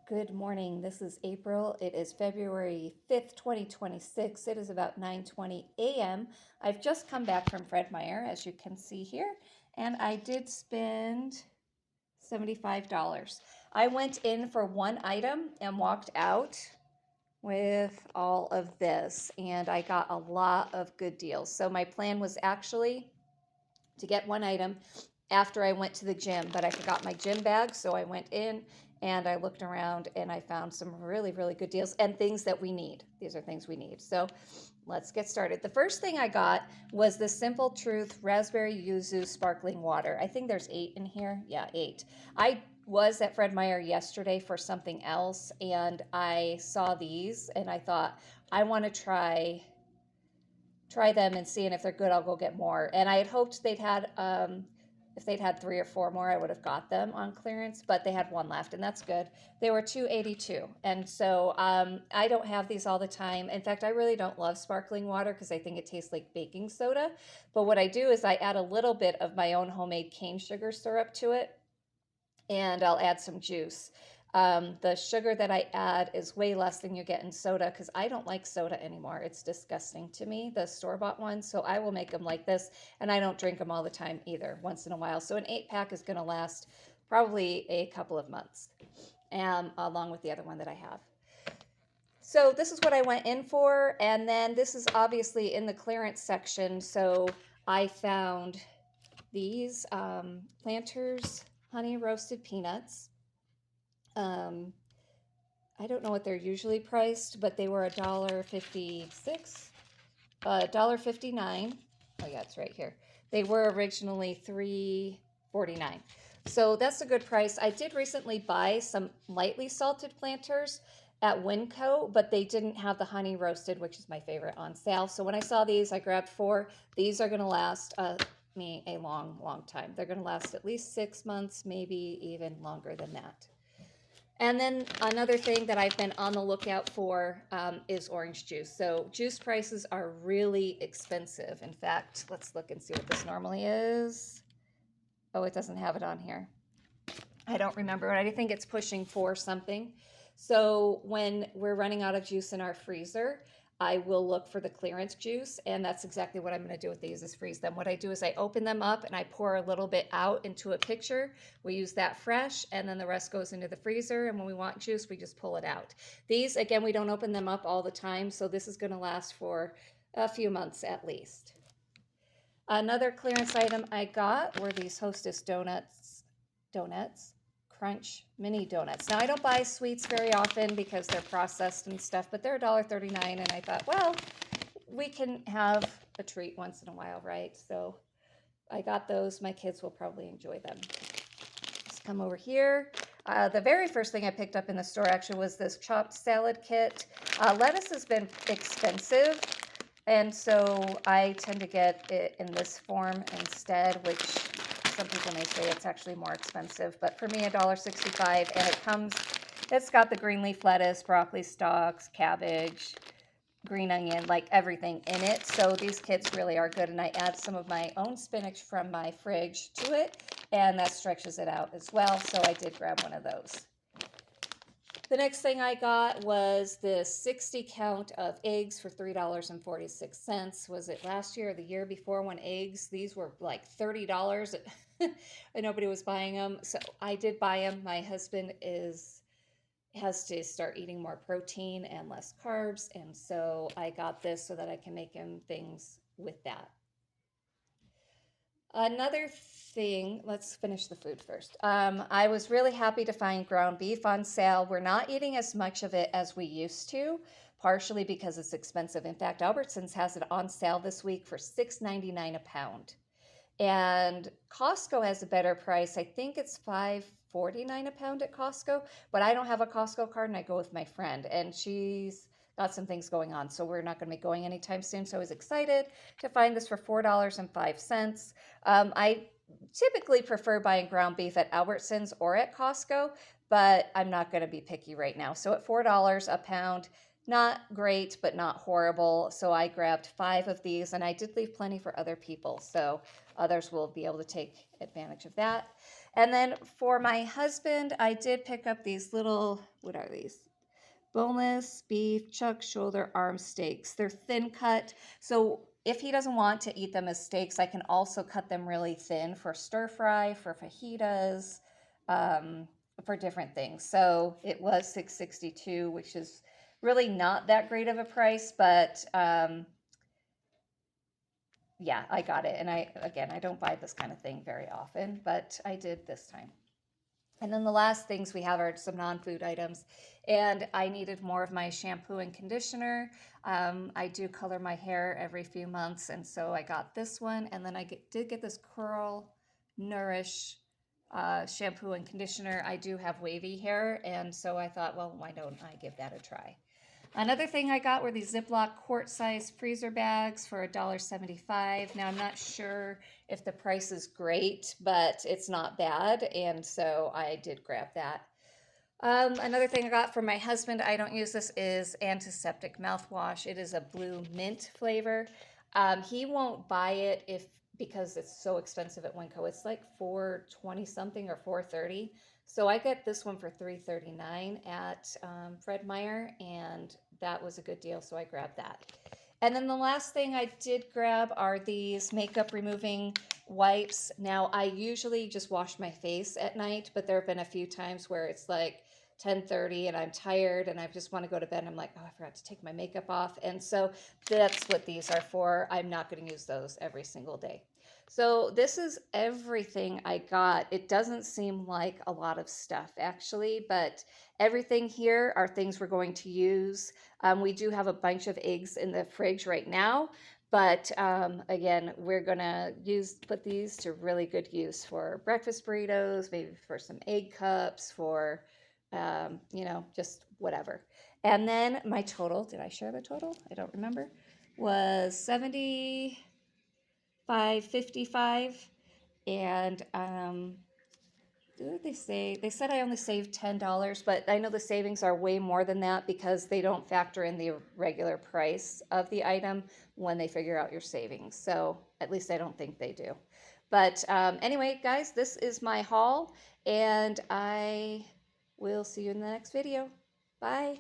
Good morning. This is April. It is February 5th, 2026. It is about 9:20 a.m. I've just come back from Fred Meyer, as you can see here, and I did spend $75. I went in for one item and walked out with all of this, and I got a lot of good deals. So my plan was actually to get one item after I went to the gym, but I forgot my gym bag. So I went in and I looked around and I found some really, really good deals and things that we need. These are things we need. So let's get started. The first thing I got was the Simple Truth Raspberry Yuzu Sparkling Water. I think there's 8 in here. Yeah, 8. I was at Fred Meyer yesterday for something else and I saw these and I thought, I want to try them and seeing if they're good, I'll go get more. And I had hoped they'd had, if they'd had 3 or 4 more, I would have got them on clearance, but they had one left, and that's good. They were $2.82, and so I don't have these all the time. In fact, I really don't love sparkling water because I think it tastes like baking soda. But what I do is I add a little bit of my own homemade cane sugar syrup to it, and I'll add some juice. The sugar that I add is way less than you get in soda because I don't like soda anymore. It's disgusting to me, the store-bought ones. So I will make them like this, and I don't drink them all the time either, once in a while. So an 8-pack is going to last probably a couple of months, along with the other one that I have. So this is what I went in for, and then this is obviously in the clearance section. So I found these Planters honey roasted peanuts. I don't know what they're usually priced, but they were $1.56, $1.59. Oh yeah, it's right here. They were originally $3.49. So that's a good price. I did recently buy some lightly salted Planters at Winco, but they didn't have the honey roasted, which is my favorite, on sale. So when I saw these, I grabbed 4. These are going to last me a long, long time. They're going to last at least 6 months, maybe even longer than that. And then another thing that I've been on the lookout for is orange juice. So juice prices are really expensive. In fact, let's look and see what this normally is. Oh, it doesn't have it on here. I don't remember, but I think it's pushing 4 something. So when we're running out of juice in our freezer, I will look for the clearance juice, and that's exactly what I'm going to do with these, is freeze them. What I do is I open them up and I pour a little bit out into a pitcher. We use that fresh, and then the rest goes into the freezer, and when we want juice, we just pull it out. These, again, we don't open them up all the time, so this is going to last for a few months at least. Another clearance item I got were these Hostess donuts, Crunch mini donuts. Now, I don't buy sweets very often because they're processed and stuff, but they're $1.39, and I thought, well, we can have a treat once in a while, right? So I got those. My kids will probably enjoy them. Let's come over here. The very first thing I picked up in the store actually was this chopped salad kit. Lettuce has been expensive, and so I tend to get it in this form instead, which some people may say it's actually more expensive, but for me, $1.65, and it's got the green leaf lettuce, broccoli stalks, cabbage, green onion, like everything in it. So these kits really are good, and I add some of my own spinach from my fridge to it, and that stretches it out as well, so I did grab one of those. The next thing I got was this 60 count of eggs for $3.46. Was it last year or the year before when these were like $30 and nobody was buying them? So I did buy them. My husband has to start eating more protein and less carbs, and so I got this so that I can make him things with that. Another thing, let's finish the food first. I was really happy to find ground beef on sale. We're not eating as much of it as we used to, partially because it's expensive. In fact, Albertsons has it on sale this week for $6.99 a pound. And Costco has a better price. I think it's $5.49 a pound at Costco, but I don't have a Costco card, and I go with my friend, and she's got some things going on, so we're not going to be going anytime soon. So I was excited to find this for $4.05. I typically prefer buying ground beef at Albertsons or at Costco, but I'm not going to be picky right now. So at $4 a pound, not great, but not horrible. So I grabbed 5 of these, and I did leave plenty for other people, so others will be able to take advantage of that. And then for my husband, I did pick up these little, what are these? Boneless beef chuck shoulder arm steaks. They're thin cut. So if he doesn't want to eat them as steaks, I can also cut them really thin for stir fry, for fajitas, um, for different things. So it was $6.62, which is really not that great of a price, but yeah, I got it. And I don't buy this kind of thing very often, but I did this time. And then the last things we have are some non-food items. And I needed more of my shampoo and conditioner. I do color my hair every few months, and so I got this one. And then did get this Curl Nourish shampoo and conditioner. I do have wavy hair, and so I thought, well, why don't I give that a try? Another thing I got were these Ziploc quart-sized freezer bags for $1.75. Now, I'm not sure if the price is great, but it's not bad, and so I did grab that. Another thing I got for my husband, I don't use this, is antiseptic mouthwash. It is a blue mint flavor. He won't buy it because it's so expensive at Winco. It's like 420 something or 430. So I got this one for 339 at Fred Meyer, and that was a good deal. So I grabbed that. And then the last thing I did grab are these makeup removing wipes. Now, I usually just wash my face at night, but there have been a few times where it's like 10:30 and I'm tired and I just want to go to bed and I'm like, oh, I forgot to take my makeup off. And so that's what these are for. I'm not going to use those every single day. So this is everything I got. It doesn't seem like a lot of stuff actually, but everything here are things we're going to use. We do have a bunch of eggs in the fridge right now, but again, we're gonna put these to really good use for breakfast burritos, maybe for some egg cups, for just whatever. And then my total, did I share the total? I don't remember, was 75.55. And what did they say? They said I only saved $10, but I know the savings are way more than that because they don't factor in the regular price of the item when they figure out your savings. So at least I don't think they do. But anyway, guys, this is my haul, and I will see you in the next video. Bye.